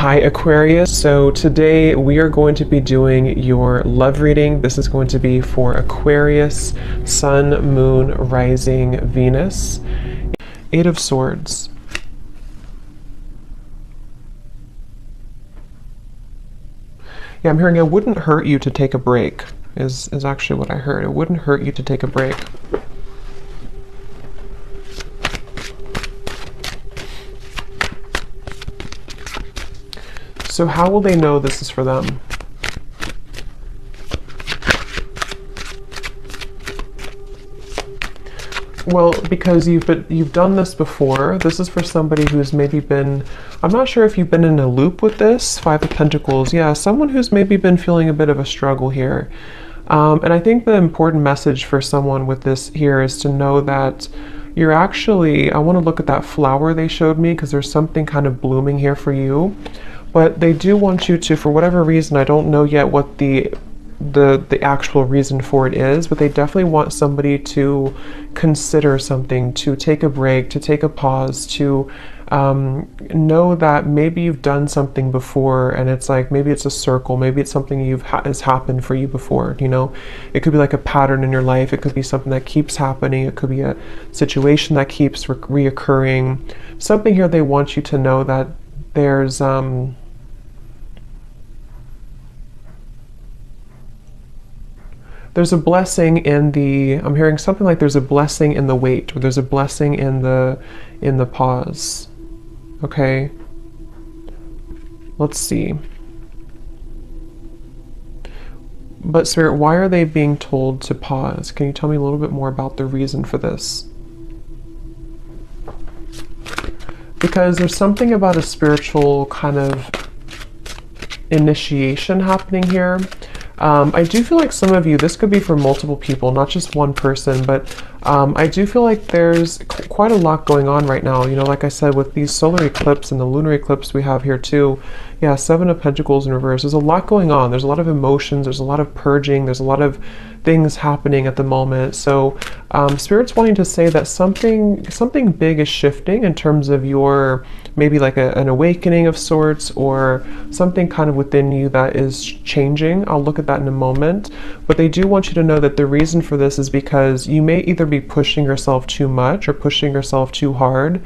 Hi Aquarius, so today we are going to be doing your love reading. This is going to be for Aquarius, Sun, Moon, Rising, Venus. Eight of Swords. Yeah, I'm hearing it wouldn't hurt you to take a break, is actually what I heard. It wouldn't hurt you to take a break. So how will they know this is for them? Well, because you've done this before. This is for somebody who's maybe been, I'm not sure if you've been in a loop with this. Five of Pentacles. Yeah, someone who's maybe been feeling a bit of a struggle here. And I think the important message for someone with this here is to know that you're actually, I want to look at that flower they showed me because there's something kind of blooming here for you. But they do want you to, for whatever reason, I don't know yet what the actual reason for it is, but they definitely want somebody to consider something, to take a break, to take a pause, to know that maybe you've done something before and it's like, maybe it's a circle, maybe it's something has happened for you before, you know. It could be like a pattern in your life, it could be something that keeps happening, it could be a situation that keeps reoccurring. Something here they want you to know that there's a blessing in the, I'm hearing something like there's a blessing in the wait, or there's a blessing in the pause. Okay. Let's see. But Spirit, why are they being told to pause? Can you tell me a little bit more about the reason for this? Because there's something about a spiritual kind of initiation happening here. I do feel like some of you, this could be for multiple people, not just one person, but I do feel like there's quite a lot going on right now. You know, like I said, with these solar eclipse and the lunar eclipse we have here too. Yeah, Seven of Pentacles in reverse. There's a lot going on. There's a lot of emotions. There's a lot of purging. There's a lot of things happening at the moment. So Spirit's wanting to say that something big is shifting in terms of your, maybe like an awakening of sorts, or something kind of within you that is changing. I'll look at that in a moment. But they do want you to know that the reason for this is because you may either be pushing yourself too much or pushing yourself too hard.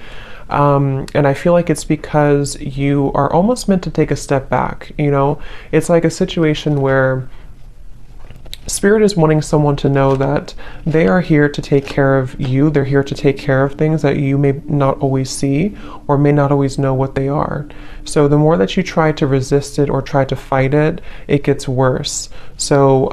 And I feel like it's because you are almost meant to take a step back. You know, it's like a situation where Spirit is wanting someone to know that they are here to take care of you. They're here to take care of things that you may not always see or may not always know what they are. So the more that you try to resist it or try to fight it, it gets worse. So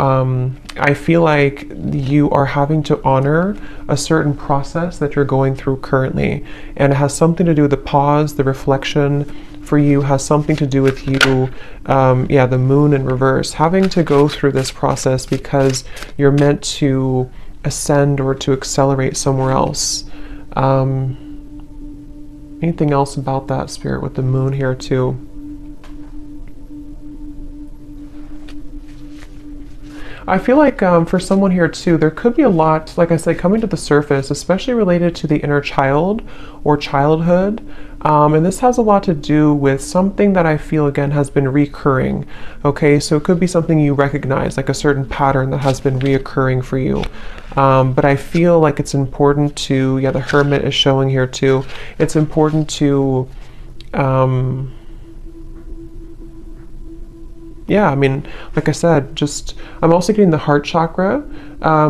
I feel like you are having to honor a certain process that you're going through currently. And it has something to do with the pause, the reflection, for you has something to do with you, yeah, the moon in reverse, having to go through this process because you're meant to ascend or to accelerate somewhere else. Anything else about that, Spirit, with the moon here too? I feel like for someone here too, there could be a lot, like I said, coming to the surface, especially related to the inner child or childhood. And this has a lot to do with something that I feel, again, has been recurring. Okay, so it could be something you recognize, like a certain pattern that has been reoccurring for you. But I feel like it's important to, yeah, the Hermit is showing here too. It's important to, yeah, I mean, like I said, just, I'm also getting the heart chakra.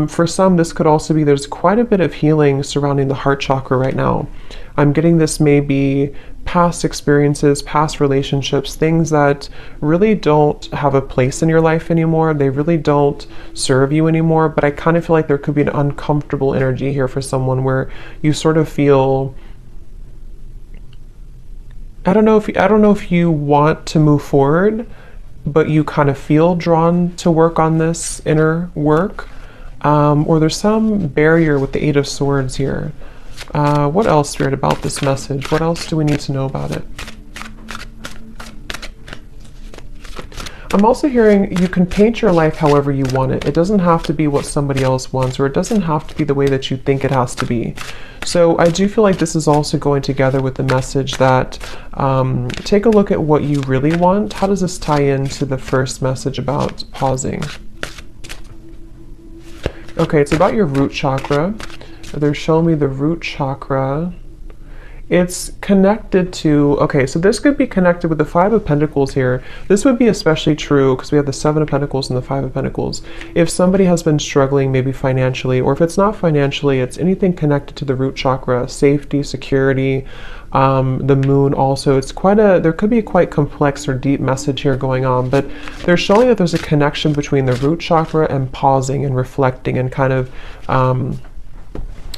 For some, this could also be, there's quite a bit of healing surrounding the heart chakra right now. I'm getting this maybe past experiences, past relationships, things that really don't have a place in your life anymore. They really don't serve you anymore. But I kind of feel like there could be an uncomfortable energy here for someone where you sort of feel, I don't know if you want to move forward, but you kind of feel drawn to work on this inner work, or there's some barrier with the Eight of Swords here. What else, Spirit, about this message? What else do we need to know about it? I'm also hearing you can paint your life however you want it. It doesn't have to be what somebody else wants, or it doesn't have to be the way that you think it has to be. So I do feel like this is also going together with the message that take a look at what you really want. How does this tie into the first message about pausing? Okay, it's about your root chakra. They're showing me the root chakra. It's connected to, okay, so this could be connected with the Five of Pentacles here. This would be especially true because we have the Seven of Pentacles and the Five of Pentacles. If somebody has been struggling maybe financially, or if it's not financially, it's anything connected to the root chakra, safety, security, the moon also. It's quite there could be a quite complex or deep message here going on, but they're showing that there's a connection between the root chakra and pausing and reflecting and kind of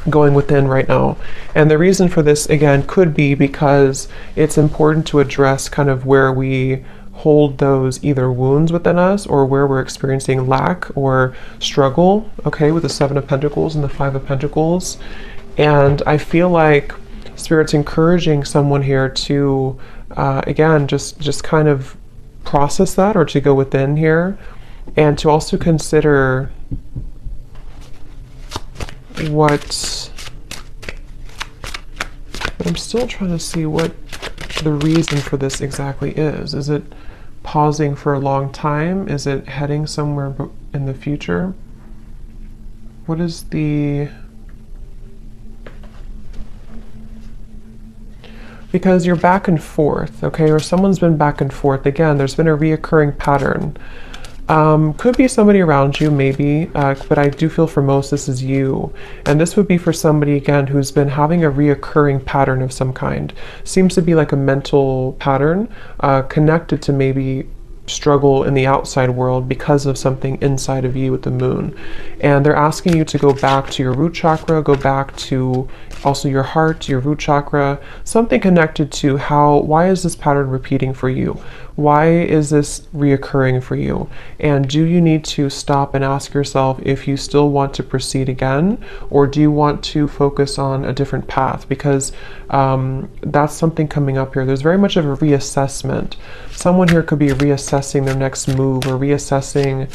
going within right now. And the reason for this, again, could be because it's important to address kind of where we hold those either wounds within us or where we're experiencing lack or struggle, okay, with the Seven of Pentacles and the Five of Pentacles. And I feel like Spirit's encouraging someone here to, again, just kind of process that, or to go within here, and to also consider but I'm still trying to see what the reason for this exactly is. Is it pausing for a long time? Is it heading somewhere in the future? What is the... Because you're back and forth, okay, or someone's been back and forth. Again, there's been a reoccurring pattern. Could be somebody around you, maybe, but I do feel for most this is you. And this would be for somebody, again, who's been having a reoccurring pattern of some kind. Seems to be like a mental pattern connected to maybe struggle in the outside world because of something inside of you with the moon. And they're asking you to go back to your root chakra, go back to also your heart, your root chakra, something connected to why is this pattern repeating for you? Why is this reoccurring for you? And do you need to stop and ask yourself if you still want to proceed again, or do you want to focus on a different path? Because that's something coming up here. There's very much of a reassessment. Someone here could be reassessing their next move, or reassessing,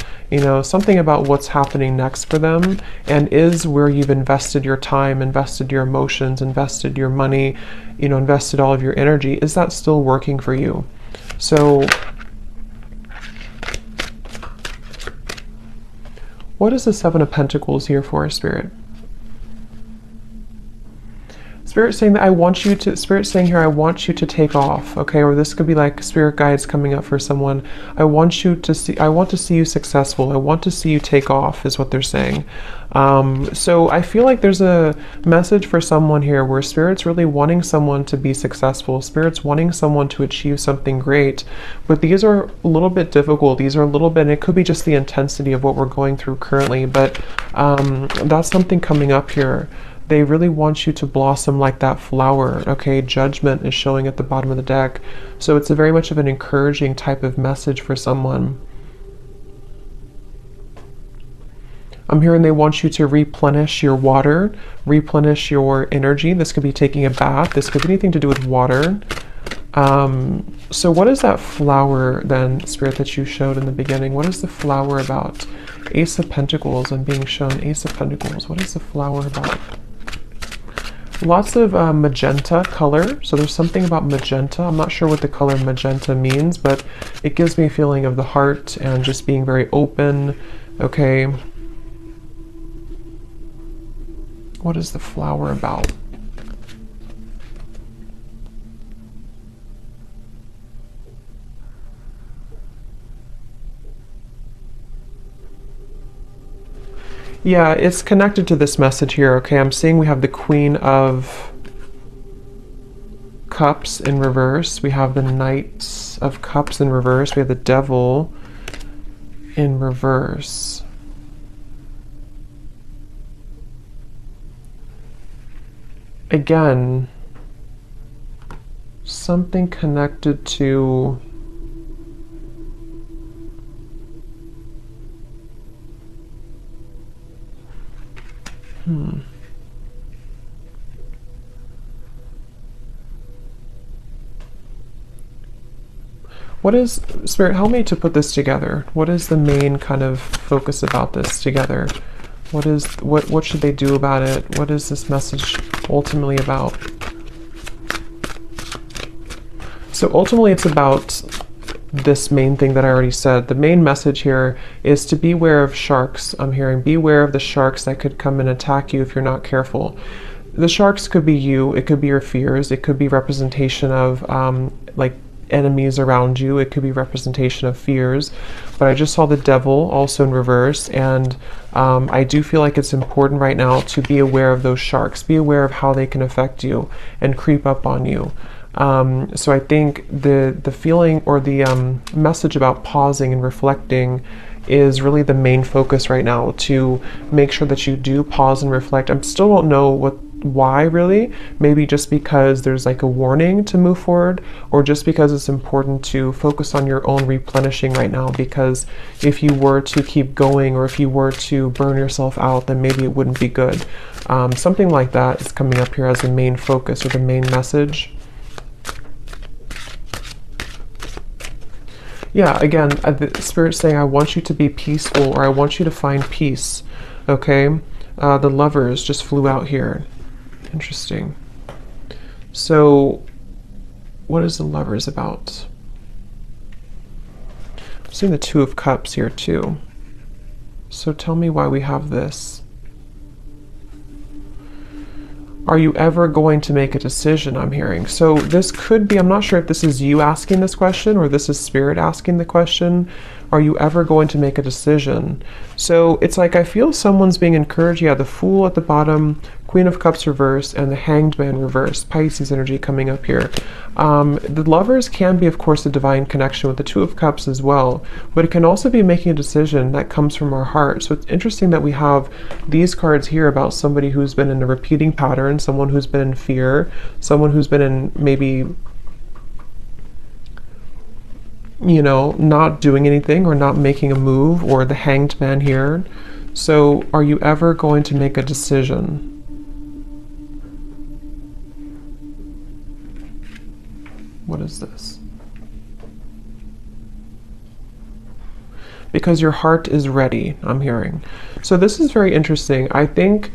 something about what's happening next for them, and is where you've invested your time, invested your emotions, invested your money, invested all of your energy, is that still working for you? So what is the Seven of Pentacles here for, Spirit? Spirit saying that Spirit's saying here, I want you to take off, okay? Or this could be like spirit guides coming up for someone. I want to see you successful. I want to see you take off, is what they're saying. So I feel like there's a message for someone here where Spirit's really wanting someone to be successful. Spirit's wanting someone to achieve something great, but these are a little bit difficult. These are a little bit, and it could be just the intensity of what we're going through currently, but that's something coming up here. They really want you to blossom like that flower, okay? Judgment is showing at the bottom of the deck. So it's a very much of an encouraging type of message for someone. I'm hearing they want you to replenish your water, replenish your energy. This could be taking a bath. This could be anything to do with water. So what is that flower then, Spirit, that you showed in the beginning? What is the flower about? Ace of Pentacles. I'm being shown Ace of Pentacles. What is the flower about? Lots of magenta color. So there's something about magenta. I'm not sure what the color magenta means, but it gives me a feeling of the heart and just being very open. Okay. What is the flower about? Yeah, it's connected to this message here, okay? I'm seeing we have the Queen of Cups in reverse. We have the Knight of Cups in reverse. We have the Devil in reverse. Again, something connected to... What is, Spirit, help me to put this together. What is the main kind of focus about this together? What should they do about it? What is this message ultimately about? So ultimately it's about this main thing that I already said. The main message here is to beware of sharks. I'm hearing beware of the sharks that could come and attack you if you're not careful. The sharks could be you, it could be your fears, it could be representation of like enemies around you, it could be representation of fears. But I just saw the devil also in reverse, and I do feel like it's important right now to be aware of those sharks, be aware of how they can affect you and creep up on you. So I think the feeling or the message about pausing and reflecting is really the main focus right now, to make sure that you do pause and reflect. I still don't know why really. Maybe just because there's like a warning to move forward, or just because it's important to focus on your own replenishing right now, because if you were to keep going, or if you were to burn yourself out, then maybe it wouldn't be good. Something like that is coming up here as the main focus or the main message. Yeah, again, the Spirit's saying, I want you to be peaceful, or I want you to find peace. Okay? The Lovers just flew out here. Interesting. So, what is the Lovers about? I'm seeing the Two of Cups here too. So tell me why we have this. Are you ever going to make a decision, I'm hearing? So this could be, I'm not sure if this is you asking this question or this is Spirit asking the question. Are you ever going to make a decision? So it's like I feel someone's being encouraged. Yeah, the Fool at the bottom, Queen of Cups reverse, and the Hanged Man reverse. Pisces energy coming up here. The Lovers can be, of course, a divine connection with the Two of Cups as well, but it can also be making a decision that comes from our heart. So it's interesting that we have these cards here about somebody who's been in a repeating pattern, someone who's been in fear, someone who's been in maybe, you know, not doing anything or not making a move, or the Hanged Man here. So are you ever going to make a decision? What is this? Because your heart is ready, I'm hearing. So this is very interesting. I think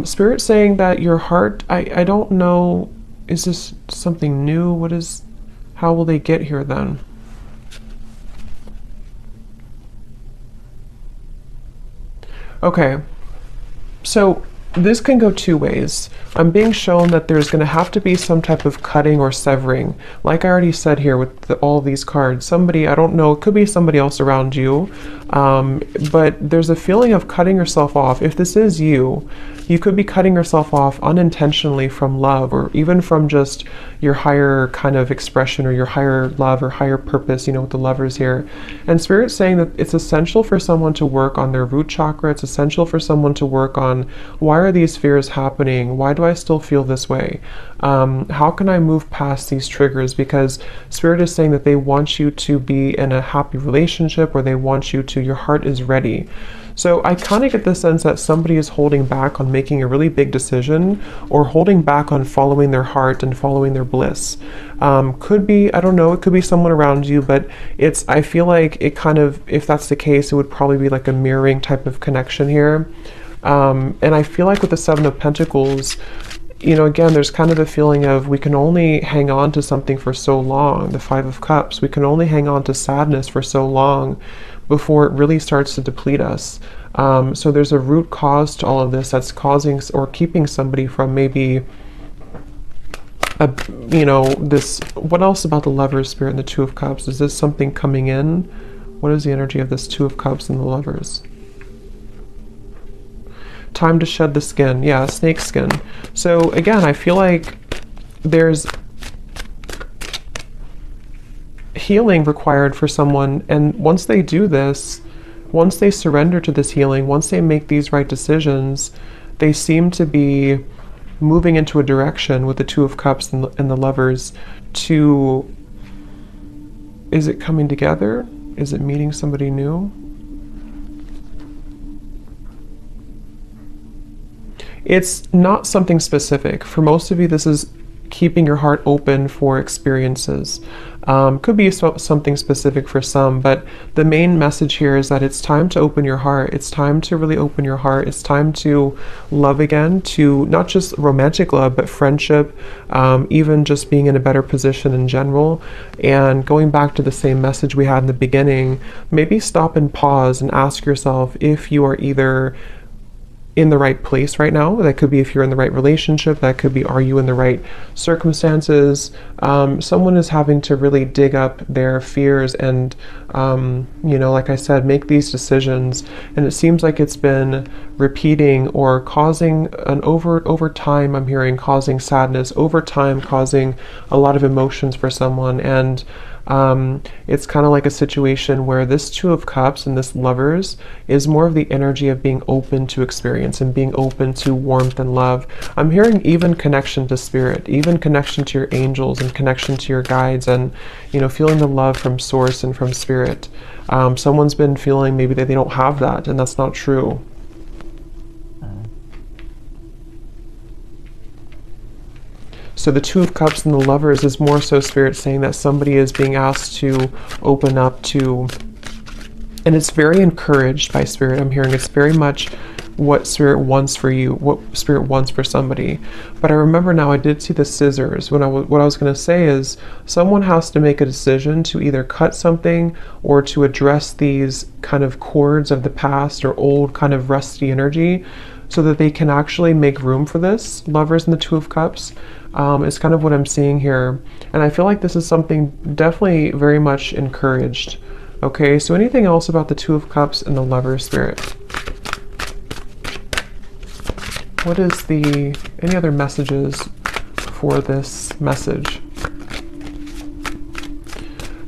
Spirit saying that your heart, I don't know, is this something new? What is, how will they get here then? Okay, so this can go two ways. I'm being shown that there's going to have to be some type of cutting or severing. Like I already said here with all these cards, somebody, I don't know, it could be somebody else around you, but there's a feeling of cutting yourself off. If this is you, you could be cutting yourself off unintentionally from love, or even from just your higher kind of expression, or your higher love or higher purpose, you know, with the Lovers here. And Spirit's saying that it's essential for someone to work on their root chakra. It's essential for someone to work on, why are these fears happening? Why do I still feel this way? How can I move past these triggers? Because Spirit is saying that they want you to be in a happy relationship, or they want you to, your heart is ready. So I kind of get the sense that somebody is holding back on making a really big decision, or holding back on following their heart and following their bliss. Could be, I don't know, it could be someone around you, but it's, I feel like it kind of, if that's the case, it would probably be like a mirroring type of connection here. And I feel like with the Seven of Pentacles, you know, again, there's kind of a feeling of we can only hang on to something for so long. The Five of Cups, we can only hang on to sadness for so long before it really starts to deplete us. So there's a root cause to all of this that's causing or keeping somebody from maybe, you know, this, what else about the Lovers, Spirit, and the Two of Cups? Is this something coming in? What is the energy of this Two of Cups and the Lovers? Time to shed the skin. Yeah, snake skin. So again, I feel like there's healing required for someone, and once they do this, once they surrender to this healing, once they make these right decisions, they seem to be moving into a direction with the Two of Cups and the Lovers to, is it coming together? Is it meeting somebody new? It's not something specific. For most of you, this is keeping your heart open for experiences. Could be something specific for some, but the main message here is that it's time to open your heart. It's time to really open your heart. It's time to love again, to not just romantic love, but friendship, even just being in a better position in general. And going back to the same message we had in the beginning, maybe stop and pause and ask yourself if you are either in the right place right now. That could be if you're in the right relationship. That could be, are you in the right circumstances? Someone is having to really dig up their fears and, you know, like I said, make these decisions. And it seems like it's been repeating or causing an over time, I'm hearing causing sadness, over time causing a lot of emotions for someone. And it's kind of like a situation where this Two of Cups and this Lovers is more of the energy of being open to experience and being open to warmth and love. I'm hearing even connection to spirit, even connection to your angels and connection to your guides, and, you know, feeling the love from source and from spirit. Someone's been feeling maybe that they don't have that, and that's not true. So the Two of Cups and the Lovers is more so spirit saying that somebody is being asked to open up to, and it's very encouraged by spirit. I'm hearing it's very much what spirit wants for you, what spirit wants for somebody. But I remember now I did see the scissors. What I was going to say is someone has to make a decision to either cut something or to address these kind of cords of the past or old kind of rusty energy, so that they can actually make room for this. Lovers and the Two of Cups is kind of what I'm seeing here. And I feel like this is something definitely very much encouraged. Okay, so anything else about the Two of Cups and the Lover spirit? What is any other messages for this message?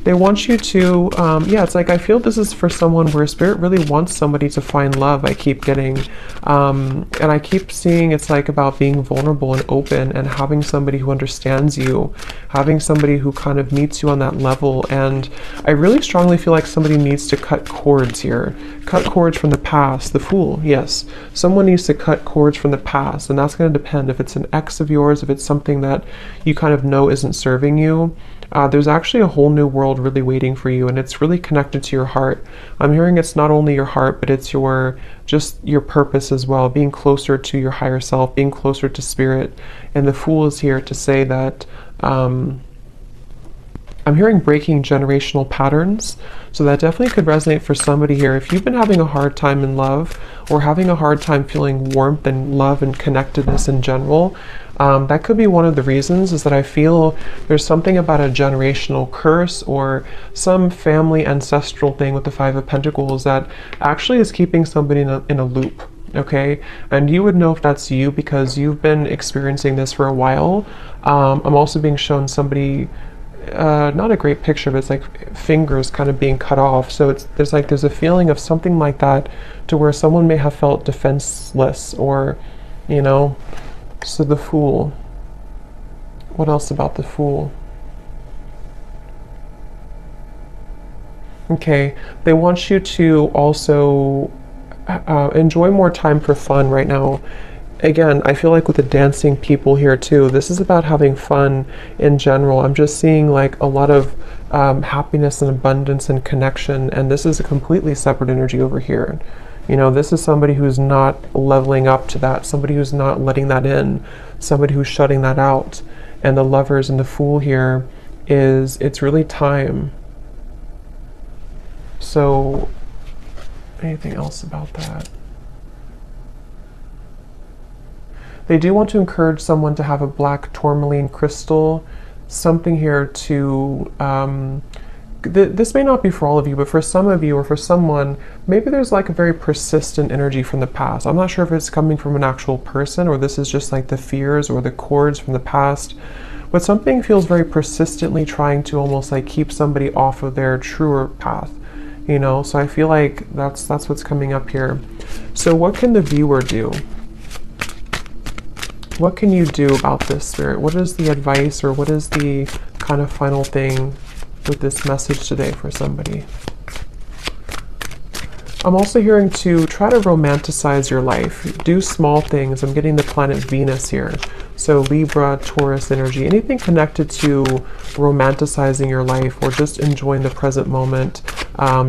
They want you to, yeah, it's like I feel this is for someone where spirit really wants somebody to find love. I keep getting, and I keep seeing it's like about being vulnerable and open and having somebody who understands you, having somebody who kind of meets you on that level. And I really strongly feel like somebody needs to cut cords here. Cut cords from the past. The Fool, yes. Someone needs to cut cords from the past, and that's going to depend if it's an ex of yours, if it's something that you kind of know isn't serving you. There's actually a whole new world really waiting for you, and it's really connected to your heart. I'm hearing it's not only your heart, but it's just your purpose as well, being closer to your higher self, being closer to spirit. And the Fool is here to say that I'm hearing breaking generational patterns. So that definitely could resonate for somebody here. If you've been having a hard time in love or having a hard time feeling warmth and love and connectedness in general, that could be one of the reasons, is that I feel there's something about a generational curse or some family ancestral thing with the Five of Pentacles that actually is keeping somebody in a loop. Okay, and you would know if that's you because you've been experiencing this for a while. I'm also being shown somebody, not a great picture, but it's like fingers kind of being cut off. So there's a feeling of something like that, to where someone may have felt defenseless, or, you know. So the Fool. What else about the Fool? Okay, they want you to also enjoy more time for fun right now. Again, I feel like with the dancing people here too, this is about having fun in general. I'm just seeing like a lot of happiness and abundance and connection, and this is a completely separate energy over here. You know, this is somebody who's not leveling up to that, somebody who's not letting that in, somebody who's shutting that out. And the Lovers and the Fool here it's really time. So, anything else about that? They do want to encourage someone to have a black tourmaline crystal, something here to, this may not be for all of you, but for some of you or for someone, maybe there's like a very persistent energy from the past. I'm not sure if it's coming from an actual person or this is just like the fears or the cords from the past, but something feels very persistently trying to almost like keep somebody off of their truer path, you know? So I feel like that's what's coming up here. So what can the viewer do? What can you do about this, Spirit? What is the advice, or what is the kind of final thing with this message today for somebody? I'm also hearing to try to romanticize your life. Do small things. I'm getting the planet Venus here. So Libra, Taurus energy, anything connected to romanticizing your life or just enjoying the present moment,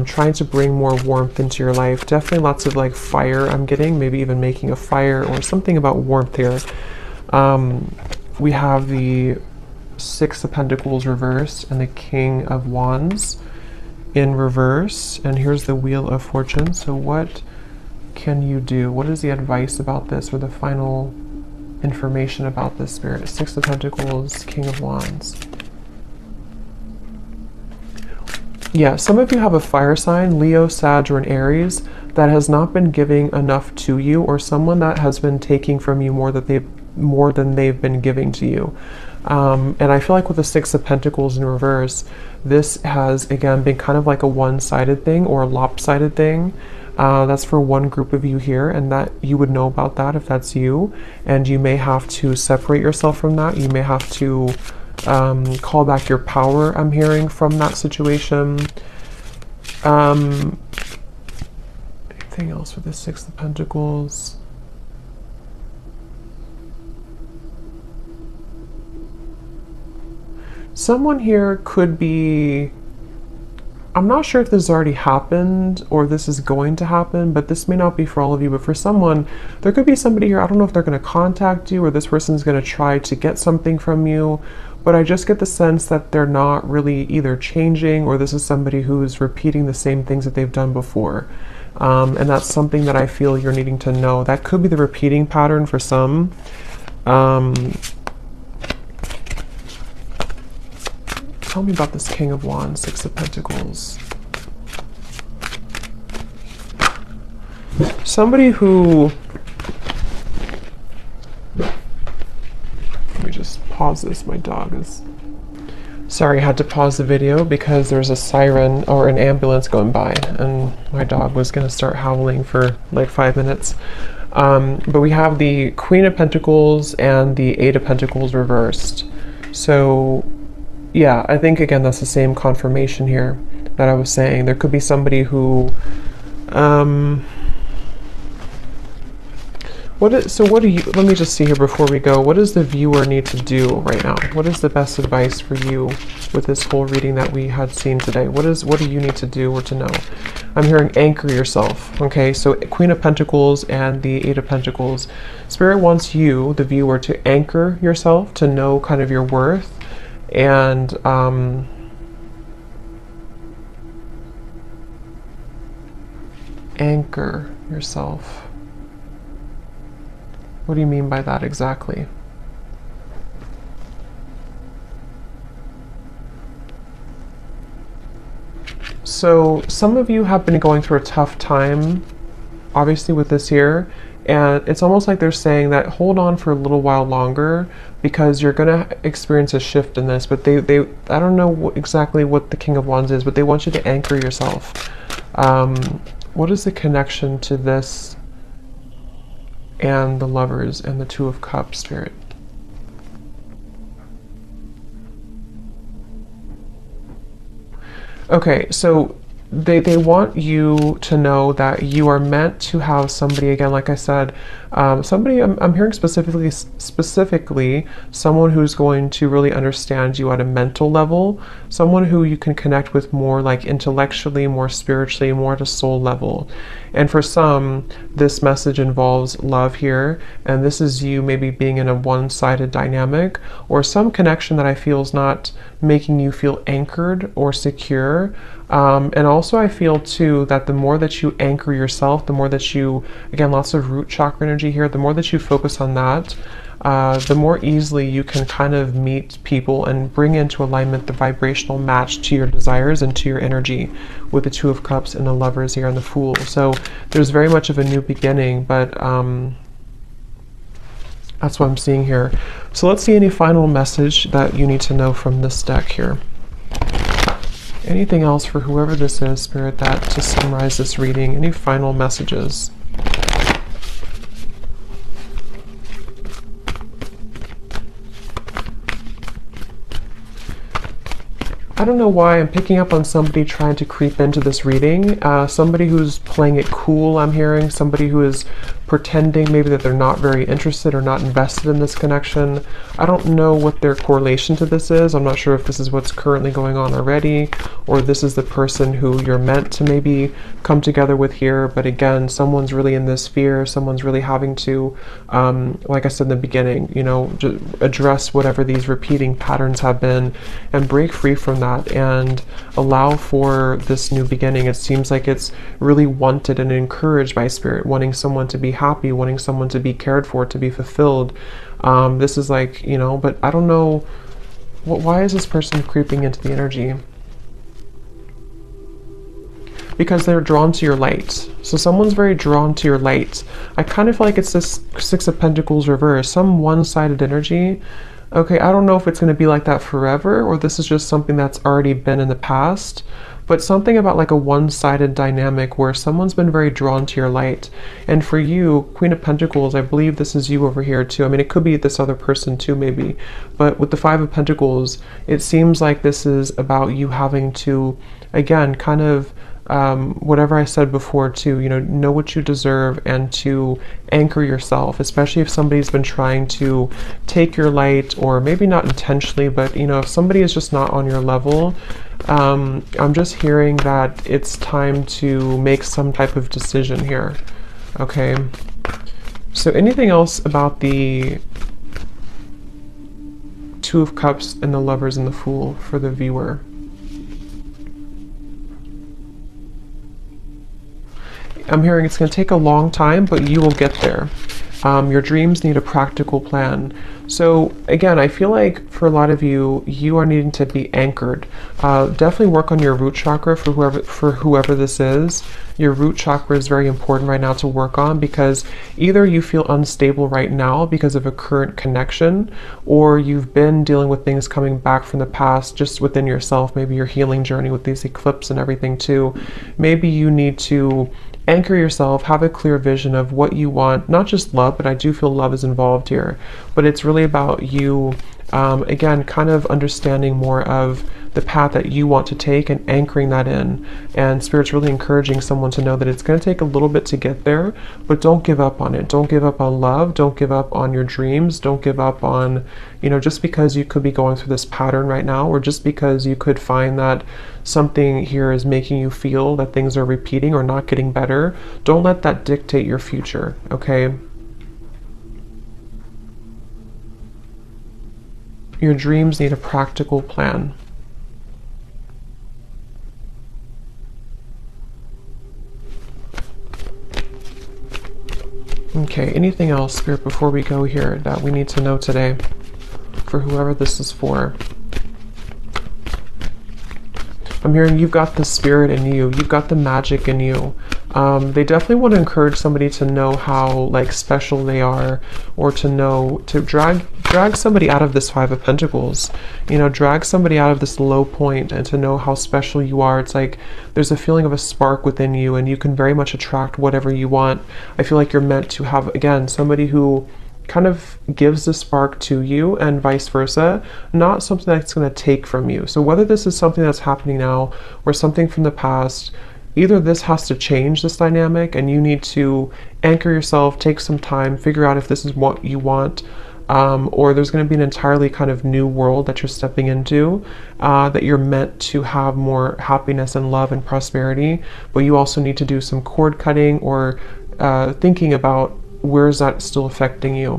trying to bring more warmth into your life. Definitely lots of like fire I'm getting, maybe even making a fire or something about warmth here. We have the Six of Pentacles reversed and the King of Wands in reverse. And here's the Wheel of Fortune. So what can you do? What is the advice about this, or the final information about this, Spirit? Six of Pentacles, King of Wands. Yeah, some of you have a fire sign, Leo, Sag, or an Aries, that has not been giving enough to you, or someone that has been taking from you more than they've been giving to you. And I feel like with the Six of Pentacles in reverse, this has again been kind of like a one-sided thing or a lopsided thing. That's for one group of you here, and that you would know about that if that's you, and you may have to separate yourself from that. You may have to call back your power, I'm hearing, from that situation. Anything else with the Six of Pentacles? Someone here could be, I'm not sure if this has already happened or this is going to happen, but this may not be for all of you, but for someone, there could be somebody here, I don't know if they're going to contact you or this person's going to try to get something from you, but I just get the sense that they're not really either changing, or this is somebody who's repeating the same things that they've done before. And that's something that I feel you're needing to know. That could be the repeating pattern for some. Tell me about this King of Wands, Six of Pentacles. Somebody who... Let me just pause this. My dog is... Sorry, I had to pause the video because there's a siren or an ambulance going by, and my dog was going to start howling for like 5 minutes. But we have the Queen of Pentacles and the Eight of Pentacles reversed. So... yeah, I think again that's the same confirmation here that I was saying. There could be somebody who what do you, let me just see here before we go, what does the viewer need to do right now? What is the best advice for you with this whole reading that we had seen today? What do you need to do or to know? I'm hearing anchor yourself. Okay, so Queen of Pentacles and the Eight of Pentacles. Spirit wants you, the viewer, to anchor yourself, to know kind of your worth, and anchor yourself. What do you mean by that exactly? So some of you have been going through a tough time, obviously, with this year, and it's almost like they're saying that hold on for a little while longer because you're going to experience a shift in this. But they I don't know exactly what the King of Wands is, but they want you to anchor yourself. What is the connection to this and the Lovers and the Two of Cups, Spirit? Okay, so they want you to know that you are meant to have somebody, again, like I said, somebody, I'm hearing specifically someone who's going to really understand you at a mental level, someone who you can connect with more like intellectually, more spiritually, more at a soul level. And for some, this message involves love here, and this is you maybe being in a one-sided dynamic, or some connection that I feel is not making you feel anchored or secure. And also I feel too that the more that you anchor yourself, the more that you, again, lots of root chakra energy here, the more that you focus on that, the more easily you can kind of meet people and bring into alignment the vibrational match to your desires and to your energy, with the Two of Cups and the Lovers here and the Fool. So there's very much of a new beginning, but that's what I'm seeing here. So let's see any final message that you need to know from this deck here. Anything else for whoever this is, Spirit, that to summarize this reading? Any final messages? I don't know why I'm picking up on somebody trying to creep into this reading. Somebody who's playing it cool, I'm hearing. Somebody who is pretending maybe that they're not very interested or not invested in this connection. I don't know what their correlation to this is. I'm not sure if this is what's currently going on already, or this is the person who you're meant to maybe come together with here. But again, someone's really in this fear. Someone's really having to, like I said in the beginning, you know, just address whatever these repeating patterns have been and break free from that and allow for this new beginning. It seems like it's really wanted and encouraged by Spirit, wanting someone to be happy, wanting someone to be cared for, to be fulfilled. This is like, you know, but I don't know, why is this person creeping into the energy? Because they're drawn to your light. So someone's very drawn to your light. I kind of feel like it's this Six of Pentacles reverse, some one-sided energy. Okay, I don't know if it's going to be like that forever, or this is just something that's already been in the past, but something about like a one-sided dynamic where someone's been very drawn to your light. And for you, Queen of Pentacles, I believe this is you over here too. I mean, it could be this other person too, maybe. But with the Five of Pentacles, it seems like this is about you having to, again, kind of whatever I said before too, you know what you deserve and to anchor yourself, especially if somebody's been trying to take your light, or maybe not intentionally, but you know, if somebody is just not on your level, I'm just hearing that it's time to make some type of decision here. Okay, so anything else about the Two of Cups and the Lovers and the Fool for the viewer? I'm hearing it's going to take a long time, but you will get there. Your dreams need a practical plan. So again, I feel like for a lot of you, you are needing to be anchored. Definitely work on your root chakra for whoever this is. Your root chakra is very important right now to work on, because either you feel unstable right now because of a current connection, or you've been dealing with things coming back from the past just within yourself, maybe your healing journey with these eclipses and everything too. Maybe you need to anchor yourself, have a clear vision of what you want, not just love, but I do feel love is involved here. But it's really about you, again, kind of understanding more of the path that you want to take and anchoring that in. And Spirit's really encouraging someone to know that it's going to take a little bit to get there, but don't give up on it. Don't give up on love. Don't give up on your dreams. Don't give up on, you know, just because you could be going through this pattern right now, or just because you could find that something here is making you feel that things are repeating or not getting better. Don't let that dictate your future, okay? Your dreams need a practical plan. Okay, anything else, Spirit, before we go here that we need to know today for whoever this is for? I'm hearing you've got the spirit in you. You've got the magic in you. They definitely want to encourage somebody to know how like special they are, or to know, to drag somebody out of this Five of Pentacles, you know, drag somebody out of this low point and to know how special you are. It's like there's a feeling of a spark within you, and you can very much attract whatever you want. I feel like you're meant to have, again, somebody who kind of gives the spark to you and vice versa, not something that's going to take from you. So whether this is something that's happening now or something from the past, either this has to change, this dynamic, and you need to anchor yourself, take some time, figure out if this is what you want, or there's going to be an entirely kind of new world that you're stepping into, that you're meant to have more happiness and love and prosperity, but you also need to do some cord cutting or thinking about where is that still affecting you.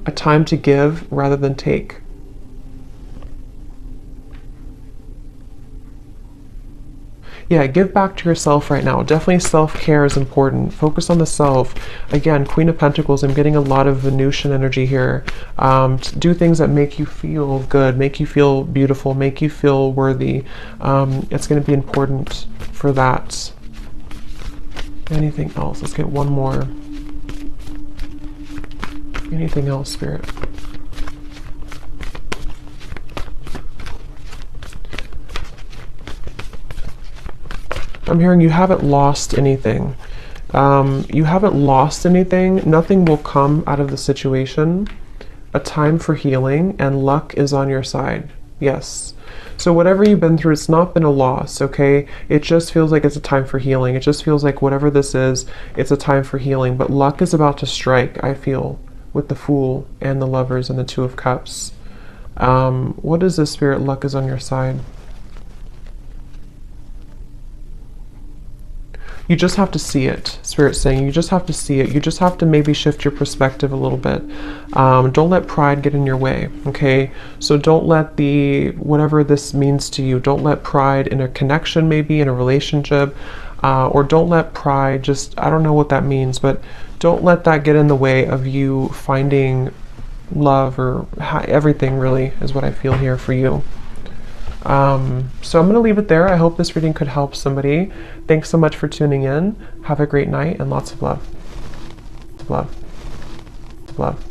A time to give rather than take. Yeah, give back to yourself right now. Definitely self-care is important. Focus on the self. Again, Queen of Pentacles, I'm getting a lot of Venusian energy here. Do things that make you feel good, make you feel beautiful, make you feel worthy. It's going to be important for that. Anything else? Let's get one more. Anything else, Spirit? I'm hearing you haven't lost anything. You haven't lost anything. Nothing will come out of the situation. A time for healing, and luck is on your side. Yes. So whatever you've been through, it's not been a loss, okay? It just feels like it's a time for healing. It just feels like whatever this is, it's a time for healing. But luck is about to strike, I feel, with the Fool and the Lovers and the Two of Cups. What is this, Spirit? Luck is on your side. You just have to see it, Spirit's saying. You just have to see it. You just have to maybe shift your perspective a little bit. Don't let pride get in your way, okay? So don't let whatever this means to you, don't let pride in a connection, maybe in a relationship, or don't let pride just, I don't know what that means, but don't let that get in the way of you finding love, or everything really is what I feel here for you. So I'm going to leave it there. I hope this reading could help somebody. Thanks so much for tuning in. Have a great night and lots of love. Love. Love.